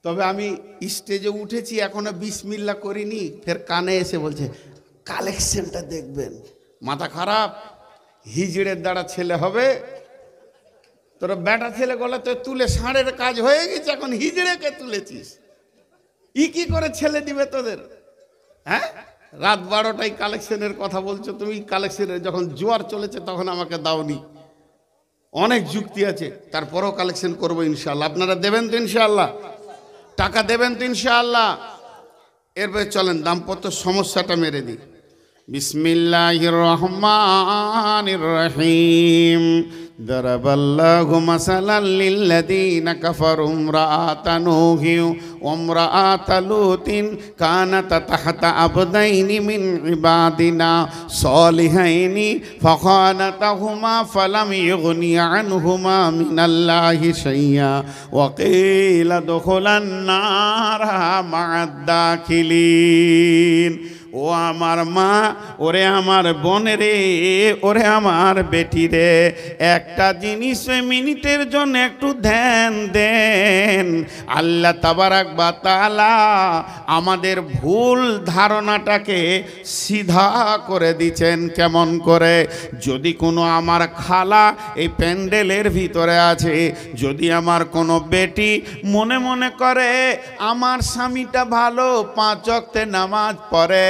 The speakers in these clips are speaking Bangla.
তবে আমি স্টেজে উঠেছি, এখনো বিসমিল্লাহ করিনি, ফের কানে এসে বলছে কালেকশনটা দেখবেন। মাথা খারাপ, হিজড়ের দ্বারা ছেলে হবে? তোরা বেটা ছেলে গলাতে তুলে ষাঁড়ের কাজ হয়ে গেছে, এখন হিজড়েকে তুলেছিস, ই কি করে ছেলে দিবে তোদের? হ্যাঁ, রাত 12টায় কালেকশনের কথা বলছো তুমি। কালেকশনের যখন জোয়ার চলেছে তখন আমাকে দাওনি। অনেক যুক্তি আছে, তারপরেও কালেকশন করবো ইনশাআল্লাহ। আপনারা দেবেন তো ইনশাআল্লাহ? টাকা দেবেন তো ইনশাআল্লাহ? এরপরে চলেন দাম্পত্য সমস্যাটা মেরে দিই। বিসমিল্লাহির রহমানির রহিম। দারাবাল্লাহু মাসালাল লিল্লাযীনা কাফারু ইমরাআতা নূহি ওয়া ইমরাআতা লূতিন কানাতা তাহতা আবদাইনি মিন ইবাদিনা সালিহাইনি ফাখানাতাহুমা ফালাম ইগনিয়া আনহুমা মিনাল্লাহি শাইয়্যা ওয়া কিলা দুখুলান নারা মা'আদ দাখিলিন। ও আমার মা, ওরে আমার বোনে রে, ওরে আমার বেটি রে, একটা জিনিস মিনিটের জন্য একটু ধ্যান দেন। আল্লাহ তাবারাক ওয়া তাআলা আমাদের ভুল ধারণাটাকে সিধা করে দিচ্ছেন। কেমন করে? যদি কোনো আমার খালা এই প্যান্ডেলের ভিতরে আছে, যদি আমার কোনো বেটি মনে মনে করে আমার স্বামীটা ভালো, 5 ওয়াক্তে নামাজ পড়ে,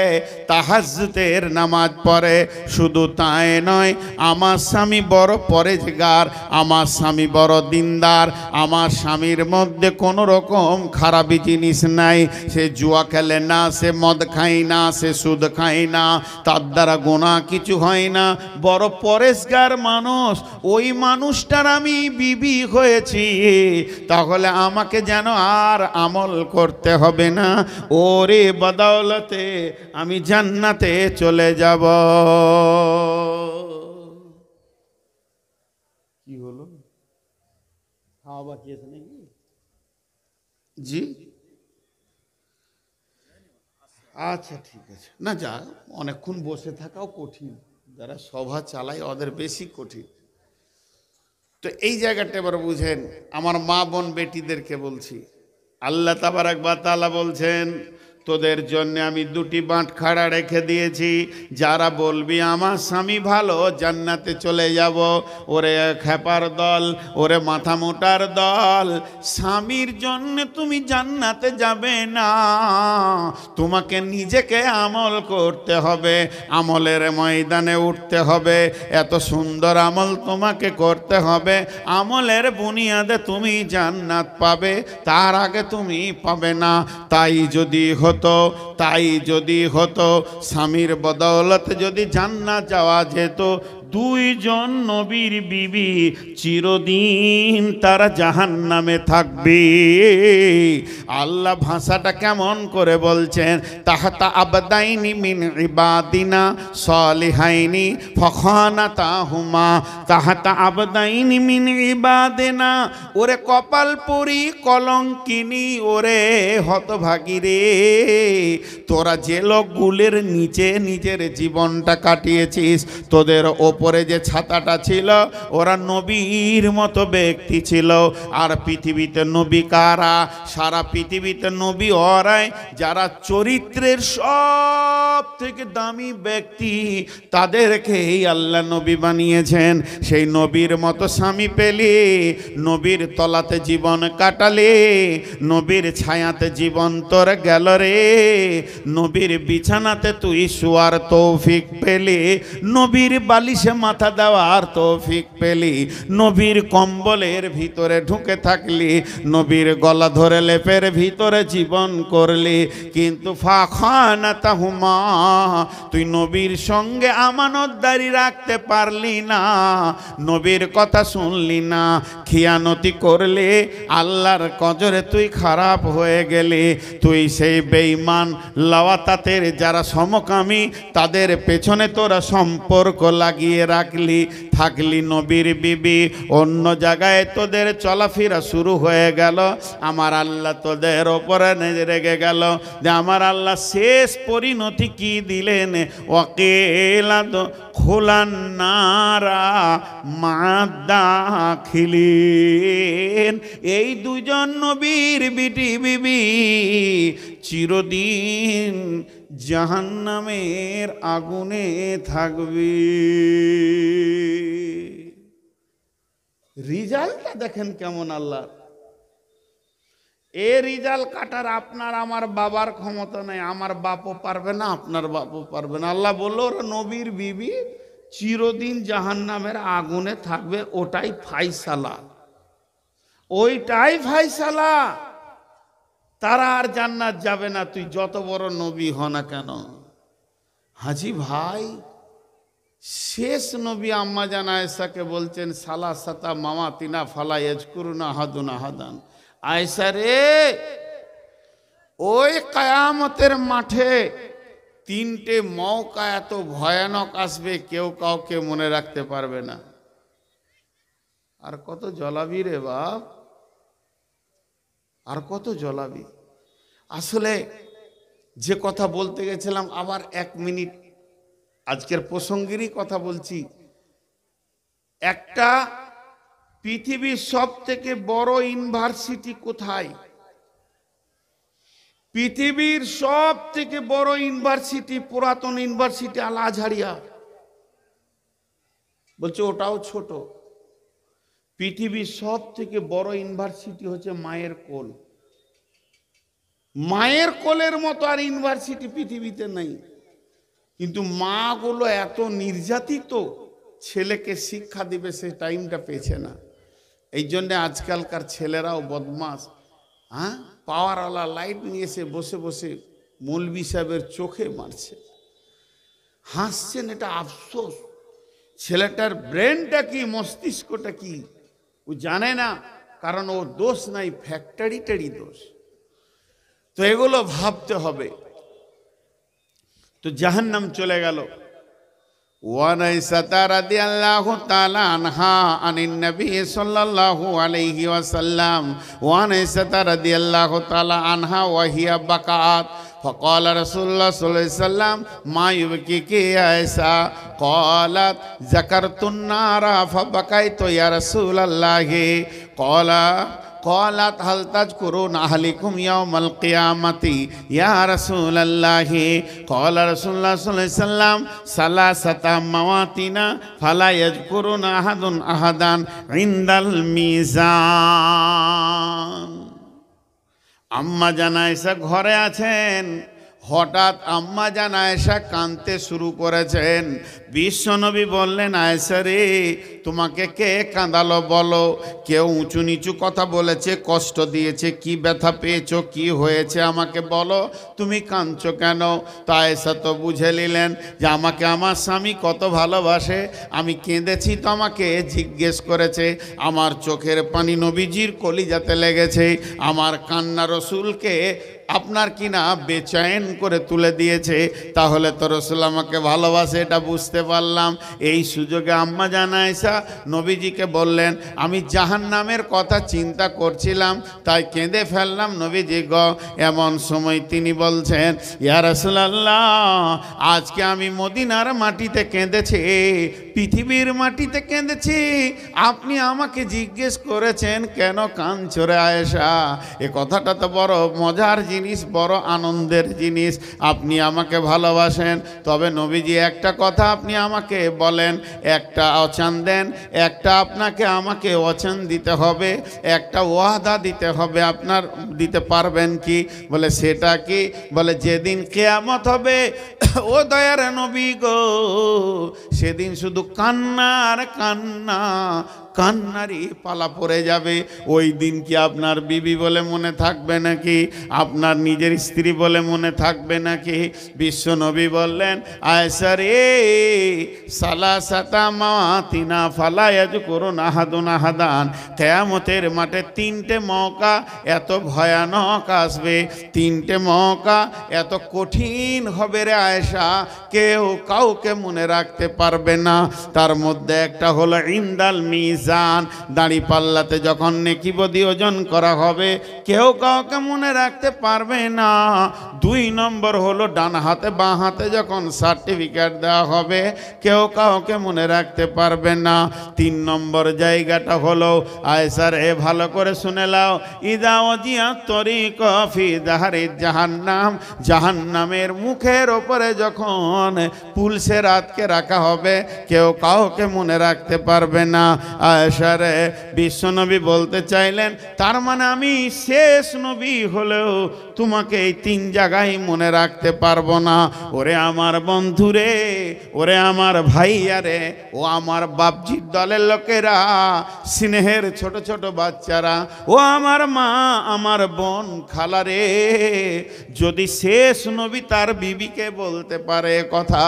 তাহাজ্জুদের নামাজ পড়ে, শুধু তাই নয় আমার স্বামী বড় পরেজগার, আমার স্বামী বড় দিনদার, আমার স্বামীর মধ্যে কোনো রকম খারাপি জিনিস নাই, সে জুয়া খেলে না, সে মদ খায় না, সে সুদ খায় না, তার দ্বারা গুনাহ কিছু হয় না, বড় পরেজগার মানুষ, ওই মানুষটার আমি বিবি হয়েছি, তাহলে আমাকে যেন আর আমল করতে হবে না, ওরে বদৌলতে আমি জান্নাতে চলে যাব। কি হলো, খাওয়া বাকি আছে নাকি? জি আচ্ছা ঠিক আছে। না যা, অনেকক্ষণ বসে থাকাও কঠিন, যারা সভা চালায় ওদের বেশি কঠিন। তো এই জায়গাটা এবার বুঝেন, আমার মা বোন বেটিদেরকে বলছি, আল্লাহ তাবারাক ওয়া তাআলা বলছেন তোদের জন্য আমি 2টি বাঁটখারা রেখে দিয়েছি, যারা বলবি আমার স্বামী ভালো, জান্নাতে চলে যাব। ওরে খেপার দল, ওরে মাথা মোটার দল, স্বামীর জন্য তুমি জান্নাতে যাবে না, তোমাকে নিজেকে আমল করতে হবে, আমলের ময়দানে উঠতে হবে, এত সুন্দর আমল তোমাকে করতে হবে, আমলের বুনিয়াদে তুমি জান্নাত পাবে, তার আগে তুমি পাবে না। তাই যদি হতো স্বামীর বদৌলতে যদি জান্নাত যাওয়া যেত, 2 জন নবীর বিবি চিরদিন তারা জাহান্নামে থাকবে। আল্লাহ ভাষাটা কেমন করে বলছেন, তাহতা আবদাইনি মিন ইবাদিনা সালিহাইনি ফাখানাতাহুমা, তাহতা আবদাইনি মিন ইবাদিনা, ওরে কপাল পরি কলঙ্কিনী, ওরে হতভাগী রে, তোরা যে লোকগুলোর নিচে নিজের জীবনটা কাটিয়েছিস, তোদের ওপরে যে ছাতাটা ছিল ওরা নবীর মতো ব্যক্তি ছিল। আর পৃথিবীতে নবী কারা? সারা পৃথিবীতে নবী ওরাই যারা চরিত্রের সব থেকে দামি ব্যক্তি, তাদেরকেই আল্লাহ নবী বানিয়েছেন। সেই নবীর মতো স্বামী পেলে, নবীর তলাতে জীবন কাটালে, নবীর ছায়াতে জীবন তোর গেল রে, নবীর বিছানাতে তুই শোয়ার তৌফিক পেলে, নবীর বালিশে মাথা দেওয়ার তৌফিক পেলি, নবীর কম্বলের ভিতরে ঢুকে থাকলি, নবীর গলা ধরে লেপের ভিতরে জীবন করলি, কিন্তু ফাখানাতাহুমা, তুই নবীর সঙ্গে আমানতদারি রাখতে পারলি না, নবীর কথা শুনলি না, খিয়ানতি করলে, আল্লাহর কজরে তুই খারাপ হয়ে গেলি, তুই সেই বেঈমান লাওয়াতাতের যারা সমকামী তাদের পেছনে তোরা সম্পর্ক লাগিয়ে রাখলি, থাকলি নবীর বিবি, অন্য জায়গায় তোদের চলাফেরা শুরু হয়ে গেল। আমার আল্লাহ তোদের ওপরে রেগে গেল যে আমার আল্লাহ শেষ পরিণতি কি দিলেন? ওয়াকিলাত খোলান্নারা মাদাখিলিন। এই দুজন নবীর বিটি বিবি চিরদিন জাহান্নামের আগুনে থাকবে। রিজাল্টটা দেখেন কেমন আল্লাহ। এ রিজাল্ট কাটার আপনার আমার বাবার ক্ষমতা নেই, আমার বাপও পারবে না, আপনার বাপও পারবে না। আল্লাহ বললো ওরা নবীর বিবি চিরদিন জাহান্নামের আগুনে থাকবে, ওটাই ফাইসালা, ওইটাই ফাইসালা। তারা আর জান্নাত যাবে না, তুই যত বড় নবী হ না কেন। হাজি ভাই, শেষ নবী আম্মা জান আয়েশাকে বলছেন সালাসাতা মামাতিনা ফালা ইয়াজকুরুনা আহাদুন আহাদান। আয়েশা রে, ওই কিয়ামতের মাঠে তিনটে মওকা এত ভয়ানক আসবে, কেউ কাউকে মনে রাখতে পারবে না। আর কত জ্বলাবি রে বাপ, আর কত জ্বলাবি। আসলে যে কথা বলতে গেছিলাম, আবার 1 মিনিট আজকের প্রসঙ্গেরই কথা বলছি। একটা পৃথিবীর সব থেকে বড় ইউনিভার্সিটি কোথায়? পৃথিবীর সব থেকে বড় ইউনিভার্সিটি, পুরাতন ইউনিভার্সিটি আল আজহারিয়া। বলছে ওটাও ছোট। পৃথিবীর সব থেকে বড় ইউনিভার্সিটি হচ্ছে মায়ের কোল। মায়ের কোলের মতো আর ইউনিভার্সিটি পৃথিবীতে নেই। কিন্তু মা গুলো এত নির্যাতিত, ছেলেকে শিক্ষা দিবে সে টাইমটা পেয়েছে না। এই জন্যে আজকালকার ছেলেরাও বদমাস। হ্যাঁ, পাওয়ারওয়ালা লাইট নিয়ে এসে বসে বসে মৌলভী সাহেবের চোখে মারছে, হাসছেন। এটা আফসোস। ছেলেটার ব্রেনটা কি, মস্তিষ্কটা কি ও জানে না, কারণ ওর দোষ নাই, ফ্যাক্টরিটারই দোষ। তো এগুলো ভাবতে হবে। তো জাহান্নাম চলে গেল। ওয়ানাইসা রাদিয়াল্লাহু তাআলা আনহা আনিন নবী সাল্লাল্লাহু আলাইহি ওয়াসাল্লাম। ওয়ানাইসা রাদিয়াল্লাহু তাআলা আনহা ওয়া হিয়া বাকাত। فقال رسول الله صلى الله عليه وسلم ما يبكيك يا عائشة؟ قالت ذكرت النار فبكيت يا رسول الله. قالت هل تذكرون أهلكم يوم القيامة يا رسول الله؟ قال رسول الله صلى الله عليه وسلم ثلاثة مواتين فلا يذكرون أحد أحدا عند الميزان. আম্মা জান আয়েশা ঘরে আছেন, হঠাৎ আম্মা জান আয়েশা কাঁদতে শুরু করেছেন। বিশ্বনবী বললেন, আয়েশা রে, তোমাকে কে কাঁদালো বলো? কেউ উঁচু নিচু কথা বলেছে, কষ্ট দিয়েছে, কি ব্যথা পেয়েছো, কি হয়েছে আমাকে বলো, তুমি কাঁদছো কেন? তো আয়েশা তো বুঝে নিলেন যে আমাকে আমার স্বামী কত ভালোবাসে। আমি কেঁদেছি তো আমাকে জিজ্ঞেস করেছে। আমার চোখের পানি নবীজির কলিজাতে লেগেছে। আমার কান্না রসুলকে আপনার কিনা বেচैन করে তুলে দিয়েছে। তাহলে তো রসুল আমাকে ভালোবাসে, এটা বুঝতে পারলাম। এই সুযোগে আম্মা জান আয়েশা নবীজিকে বললেন, আমি জাহান্নামের কথা চিন্তা করছিলাম, তাই কেঁদে ফেললাম নবীজি গো। এমন সময় তিনি বলছেন, ইয়া রাসূলুল্লাহ, আজকে আমি মদিনার মাটিতে কেঁদেছি, পৃথিবীর মাটিতে কেঁদেছি। আপনি আমাকে জিজ্ঞেস করেছেন কেন কাঁদছো রে আয়েশা? এ কথাটা তো বড় মজার জিনিস, বড় আনন্দের জিনিস। আপনি আমাকে ভালোবাসেন, তবে নবীজি একটা কথা আপনি আমাকে বলেন, একটা ওয়াচান দেন, একটা আপনাকে আমাকে ওয়াচান দিতে হবে, একটা ওয়াদা দিতে হবে। আপনার দিতে পারবেন কি? বলে সেটা কি? বলে যেদিন কিয়ামত হবে ও দয়ার নবী গো, সেদিন শুধু কান্নার কান্না, কান্নারই পালা পড়ে যাবে। ওই দিন কি আপনার বিবি বলে মনে থাকবে নাকি? আপনার নিজের স্ত্রী বলে মনে থাকবে নাকি? বিশ্ব নবী বললেন, আয়েশা রে, সালাসাতা মাওয়াতিনা ফালা ইয়াযকুরুনা আহাদুন আহাদান। কিয়ামতের মাঠে তিনটে মওকা এত ভয়ানক আসবে, তিনটে মওকা এত কঠিন হবে রে আয়েশা, কেউ কাউকে মনে রাখতে পারবে না। তার মধ্যে একটা হলো ইনদাল মিজান। মিজান, দাড়ি পাল্লাতে যখন নেকি বদি ওজন করা হবে কেউ কাউকে মনে রাখতে পারবে না। 2 নম্বর হলো ডান হাতে বাঁ হাতে যখন সার্টিফিকেট দেওয়া হবে কেউ কাউকে মনে রাখতে পারবে না। 3 নম্বর জায়গাটা হলো আয়েশার ভালো করে শুনে লাও, ইদা ওজিয়া তরিক ফি দাহারি জাহান্নাম, জাহান্নামের মুখের ওপরে যখন পুলসে রাতকে রাখা হবে কেউ কাউকে মনে রাখতে পারবে না। আয়েশার বিশ্বনবী বলতে চাইলেন তার মানে আমি শেষ নবী হলেও তোমাকে এই 3 জায়গায় মনে রাখতে পারবো না। ওরে আমার বন্ধুরে, ওরে আমার ভাইয়ারে, ও আমার বাপজির দলের লোকেরা, স্নেহের ছোট ছোট বাচ্চারা, ও আমার মা, আমার বোন, খালারে, যদি শেষ নবী তার বিবিকে বলতে পারে কথা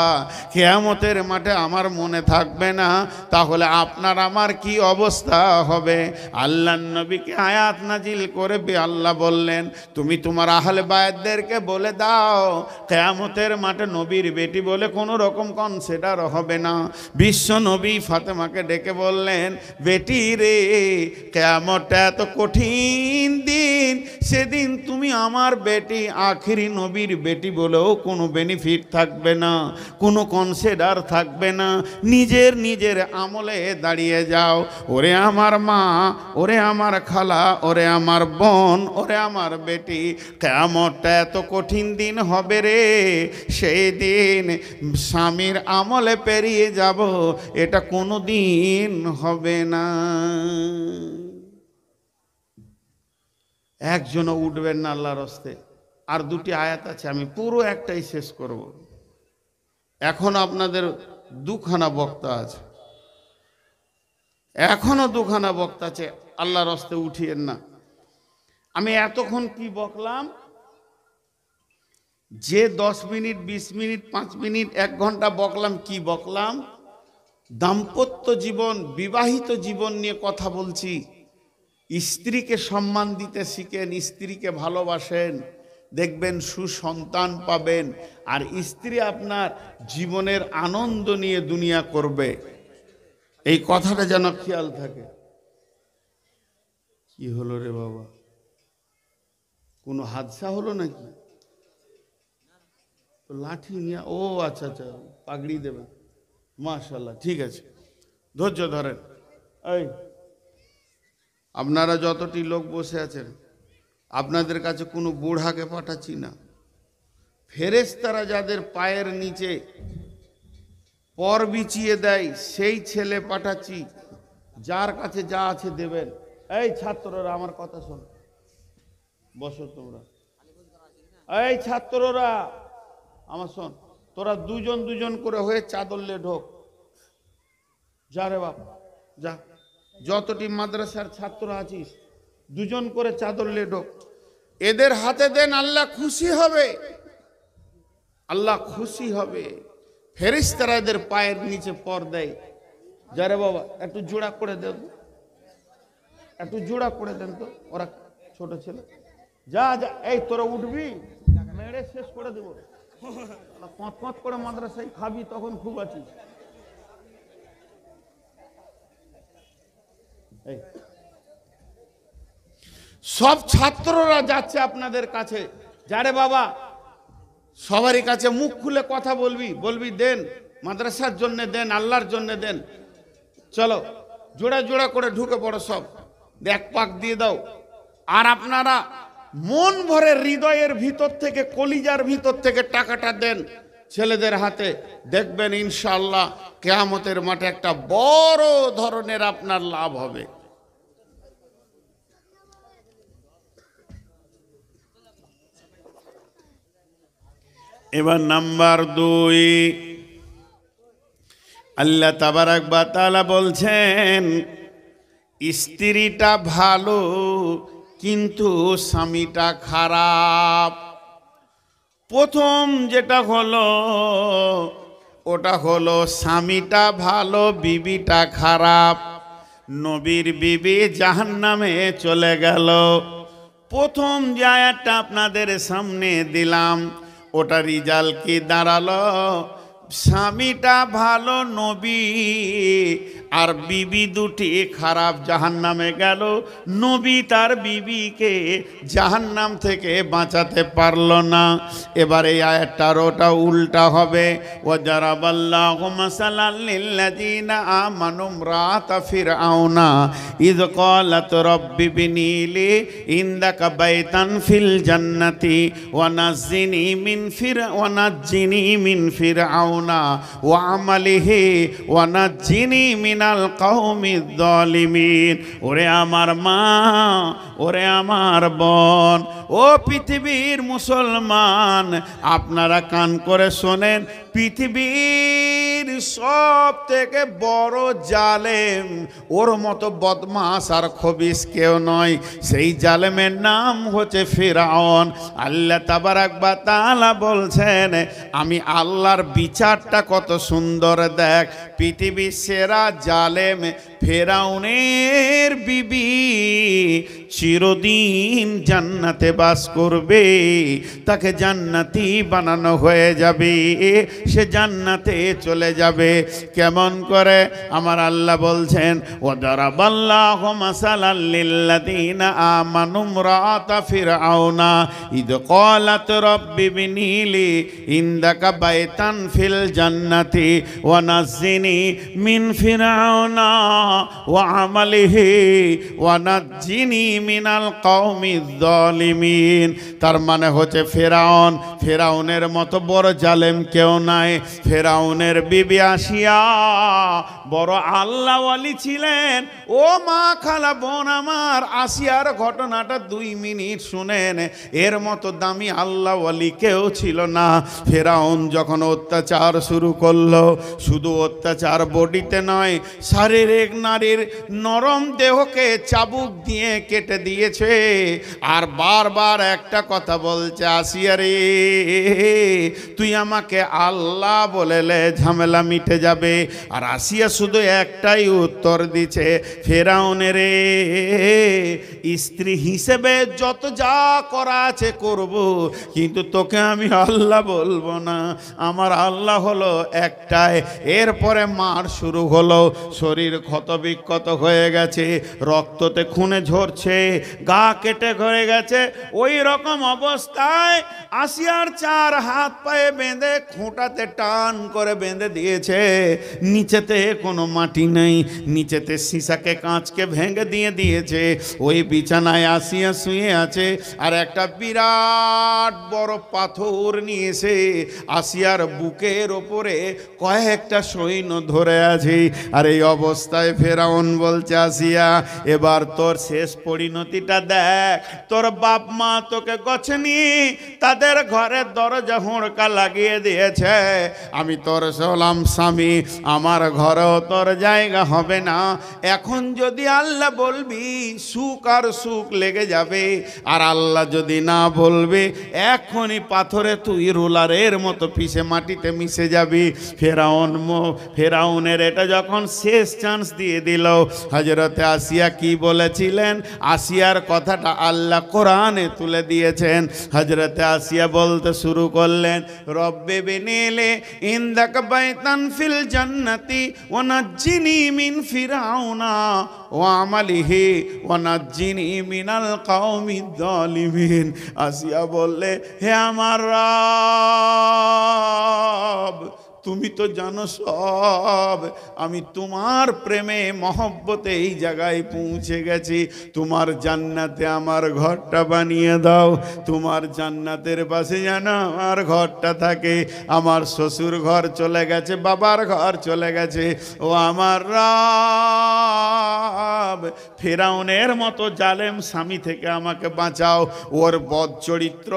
কিয়ামতের মাঠে আমার মনে থাকবে না, তাহলে আপনার আমার কি অবস্থা হবে? আল্লাহর নবীকে আয়াত নাজিল করে আল্লাহ বললেন তুমি তোমার আহলে বায়াতদেরকে বলে দাও কিয়ামতের মাঠে নবীর বেটি বলে কোনো রকম কনসিডার হবে না। বিশ্ব নবী ফাতেমাকে ডেকে বললেন বেটি রে, কিয়ামতটা এত কঠিন দিন, সেদিন তুমি আমার বেটি আখিরি নবীর বেটি বলেও কোনো বেনিফিট থাকবে না, কোনো কনসিডার থাকবে না। নিজের আমলে দাঁড়িয়ে যাও। ওরে আমার মা, ওরে আমার খালা, ওরে আমার বোন, ওরে আমার বেটি, কিয়ামতটা এত কঠিন দিন হবে রে, সেই দিন স্বামীর আমলে পেরিয়ে যাব, এটা কোনো দিন হবে না। একজনও উঠবেন না আল্লাহর হস্তে। আর 2টি আয়াত আছে, আমি পুরো একটাই শেষ করব। এখন আপনাদের 2খানা বক্তা আছে, এখনো 2খানা বক্তা আছে, আল্লাহর হস্তে উঠিয়েন না। আমি এতক্ষণ কি বকলাম, যে 10 মিনিট 20 মিনিট 5 মিনিট 1 ঘন্টা বকলাম, কি বকলাম? দাম্পত্য জীবন, বিবাহিত জীবন নিয়ে কথা বলছি। স্ত্রীকে সম্মান দিতে শিখেন, স্ত্রীকে ভালোবাসেন, দেখবেন সুসন্তান পাবেন, আর স্ত্রী আপনার জীবনের আনন্দ নিয়ে দুনিয়া করবে। এই কথাটা যেন খেয়াল থাকে। কি হলো রে বাবা, কোনো হাদসা হলো নাকি? লাঠি নিয়ে, ও আচ্ছা আচ্ছা, পাগড়ি দেবেন, মাশাআল্লাহ, ঠিক আছে, ধৈর্য ধরেন। এই আপনারা যতটি লোক বসে আছেন, আপনাদের কাছে কোনো বুড়াকে পাঠাচ্ছি না, ফেরেশতারা যাদের পায়ের নিচে পর বিছিয়ে দেয় সেই ছেলে পাঠাচ্ছি, যার কাছে যা আছে দেবেন। এই ছাত্ররা আমার কথা শোন, বসো তোমরা। এই ছাত্ররা আমার শোন, তোরা 2জন করে হয়ে চাদর লে ঢোক, যা রে বাপ যা, যতটি মাদ্রাসার ছাত্র আছিস 2জন করে চাদর লে ঢোক, এদের হাতে দেন, আল্লাহ খুশি হবে, আল্লাহ খুশি হবে। ফেরেশতারা এদের পায়ের নিচে পর দেয়। যারে বাবা একটু জোড়া করে দেন, একটু জোড়া করে দেন তো, ওরা ছোট ছেলে, যা যা, এই তোরা উঠবি, মেরে শেষ করে দেবো, কত করে মাদ্রাসায় খাবি, তখন খুব আছিস। সব ছাত্ররা যাচ্ছে আপনাদের কাছে, যারে বাবা সবারই কাছে মুখ খুলে কথা বলবি, বলবি দেন মাদ্রাসার জন্য দেন, আল্লাহর জন্য দেন, চলো জোড়া জোড়া করে ঢুকে পড়ো, সব 1 পাক দিয়ে দাও। আর আপনারা মন ভরে হৃদয়ের ভিতর থেকে, কলিজার ভিতর থেকে টাকাটা দেন ছেলেদের হাতে, দেখবেন ইনশাআল্লাহ কিয়ামতের মাঠে একটা বড় ধরনের আপনার লাভ হবে। এবার নাম্বার 2, আল্লাহ তাবারাক ওয়া তাআলা বলছেন স্ত্রীটা ভালো কিন্তু স্বামীটা খারাপ। প্রথম যেটা হলো ওটা হলো স্বামীটা ভালো, বিবিটা খারাপ। নবীর বিবি জাহান্নামে চলে গেল। প্রথম যে আয়াতটা আপনাদের সামনে দিলাম ওটা রিজাল্ট কি দাঁড়ালো? স্বামীটা ভালো নবী আর বিবি দুটি খারাপ, জাহান্নামে গেল। নবী তার বিবিকে জাহান্নাম থেকে বাঁচাতে পারল না। এবার এই আয়াতটার ওটা উল্টা হবে, ওয়াজারাবাল্লাহু মাসালাল লিল্লাযিনা আমানু ইমরাতা ফিরআউনা ইয ক্বালাত রাব্বি বিনি লি ইনদাকা বাইতান ফিল জান্নাতি ওয়া নাজ্জিনি মিন ফিরআউনা ওয়া আমালিহি ওয়া নাজ্জিনি মিনাল কওমিয যালিমিন। ওরে আমার মা, ওরে আমার বোন, ও পৃথিবীর মুসলমান, আপনারা কান করে শোনেন, পৃথিবীর সব থেকে বড় জালেম, ওর মতো বদমাস আর খবিস কেউ নয়। সেই জালেমের নাম হচ্ছে ফিরআউন। আল্লাহ তাবারাক ওয়া তাআলা বলছেন, আমি আল্লাহর বিচারটা কত সুন্দর দেখ। পৃথিবীর সেরা জালেম ফিরআউনের বিবি চিরদিন জান্নাতে বাস করবে, তাকে জান্নাতি বানানো হয়ে যাবে, সে জান্নাতে চলে যাবে। কেমন করে? আমার আল্লাহ বলছেন, ওয়াদারাবাল্লাহু মাসালাল লিল্লাযিনা আমানু ইমরাতা ফিরআউনা ইয ক্বালাত রাব্বি বিনি লি ইনদাকা বাইতান ফিল জান্নাতি ওয়া নাজ্জিনি মিন ফিরআউনা ওয়া আমালিহি ওয়া নাজ্জিনি মিনাল কওমিয যালিমিন। তার মানে হচ্ছে ফেরাউনের মতো বড় জালেম কেউ নাই। ফেরাউনের বিবি আসিয়া বড় আল্লাহওয়ালি ছিলেন। ও মা, খালা, বোন আমার, আসিয়ার ঘটনাটা 2 মিনিট শুনেন। এর মতো দামি আল্লাহওয়ালি কেউ ছিল না। ফেরাউন যখন অত্যাচার শুরু করলো, শুধু অত্যাচার বডিতে নয়, শারীরিক নারীর নরম দেহকে চাবুক দিয়ে কেটে দিয়েছে। আর বারবার একটা কথা বলছে, আসিয়া রে, তুই আমাকে আল্লাহ বলেলে ঝামেলা মিটে যাবে। আর আসিয়া শুধু একটাই উত্তর দিছে, ফেরাউনের স্ত্রী হিসেবে যত যা করা আছে করব, কিন্তু তোকে আমি আল্লাহ বলবো না। আমার আল্লাহ হলো একটাই। এরপরে মার শুরু হলো। শরীর ক্ষতবিক্ষত হয়ে গেছে, রক্ততে খুনে ঝরছে, গা কেটে হয়ে গেছে। ওই রকম অবস্থায় আসিয়ার 4 হাত পায়ে বেঁধে খুঁটাতে টান করে বেঁধে দিয়েছে। নিচেতে কোনো মাটি নেই, নিচেতে সীসাকে কাঁচকে ভেঙে দিয়েছে। ওই বিছানায় আসিয়া শুয়ে আছে, আর একটা বিরাট বড় পাথর নিয়ে এসে আসিয়ার বুকের ওপরে কয়েকটা সৈন্য ধরে আছে। আর এই অবস্থায় ফেরাউন বলছে, আসিয়া, এবার তোর শেষ পরিণতিটা দেখ। তোর বাপ মা তোকে গছনি, তাদের ঘরের দরজা হুড়কা লাগিয়ে দিয়েছে। আমি তোর হলাম স্বামী, আমার ঘরেও তোর জায়গা হবে না। এখন যদি আল্লাহ বলবি, সুখ আর সুখ লেগে যাবে। আর আল্লাহ যদি না বলবে, এখনই পাথরে তুই রোলারের মতো পিষে মাটিতে মিশে যাবি। ফেরাউনের এটা যখন শেষ চান্স দিয়ে দিল, হযরতে আসিয়া কি বলেছিলেন, আসিয়ার কথাটা আল্লাহ কোরআনে তুলে দিয়েছেন। হযরতে আসিয়া বলতে শুরু করলেন, রব্বে বিনিলে ইনদাকা বাইতান ফিল জান্নাতি ওয়া নাজ্জিনি মিন ফিরআউনা ওয়া আমালিহি ওয়া নাজ্জিনি মিনাল কওমিয যালিমিন। আসিয়া বললে, হে আমার রব, তুমি তো জানো সব। আমি তোমার প্রেমে মহব্বতে এই জায়গায় পৌঁছে গেছি। তোমার জান্নাতে আমার ঘরটা বানিয়ে দাও। তোমার জান্নাতের পাশে যেন আমার ঘরটা থাকে। আমার শ্বশুর ঘর চলে গেছে, বাবার ঘর চলে গেছে। ও আমার রব, ফেরাউনের মতো জালেম স্বামী থেকে আমাকে বাঁচাও। ওর বদ চরিত্র,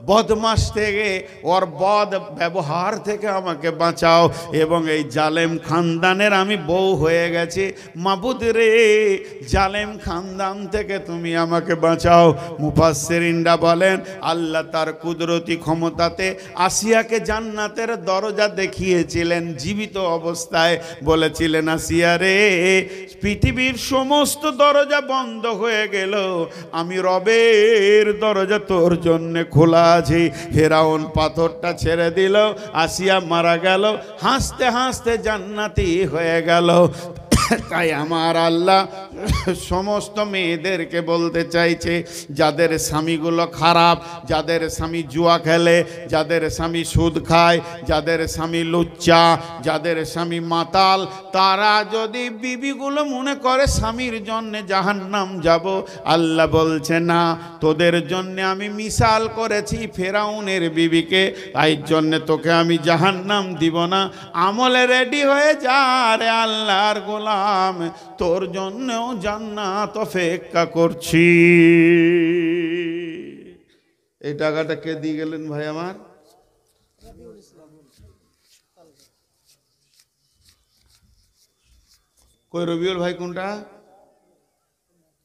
বদমাশ থেকে, ওর বদ ব্যবহার থেকে আমাকে বাঁচাও। এবং এই জালেম খানদানের আমি বউ হয়ে গেছি। মাবুদ রে, জালেম খানদান থেকে তুমি আমাকে বাঁচাও। মুফাসসিরিনরা বলেন, আল্লাহ তার কুদরতি ক্ষমতাতে আসিয়াকে জান্নাতের দরজা দেখিয়েছিলেন জীবিত অবস্থায়। বলেছিলেন, আসিয়া রে, পৃথিবীর সমস্ত দরজা বন্ধ হয়ে গেল, আমি রবের দরজা তোর জন্য খোলা আছে। ফেরাউন পাথরটা ছেড়ে দিল, আসিয়া মারা গেল। হাসতে হাসতে জান্নাতি হয়ে গেল। তাই আমার আল্লাহ সমস্ত মেয়েদেরকে বলতে চাইছে, যাদের স্বামীগুলো খারাপ, যাদের স্বামী জুয়া খেলে, যাদের স্বামী সুদ খায়, যাদের স্বামী লুচ্চা, যাদের স্বামী মাতাল, তারা যদি বিবিগুলো মনে করে স্বামীর জন্যে জাহান্নাম যাব, আল্লাহ বলছে না, তোদের জন্যে আমি মিসাল করেছি ফেরাউনের বিবিকে, তাই জন্যে তোকে আমি জাহান্নাম দিব না। আমলে রেডি হয়ে যা রে আল্লাহর গোলাম, তোর জন্যও জান্নাত অপেক্ষা করছি। এই টাকাটা কে দিয়ে গেলেন ভাই আমার? কই রবিউল ভাই কোনটা?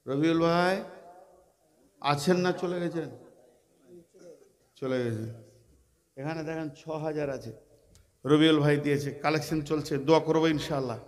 রবিউল ভাই আছেন না চলে গেছেন? চলে গেছেন। এখানে দেখেন ৬,০০০ আছে, রবিউল ভাই দিয়েছে, কালেকশন চলছে, দোয়া করবো ইনশাআল্লাহ।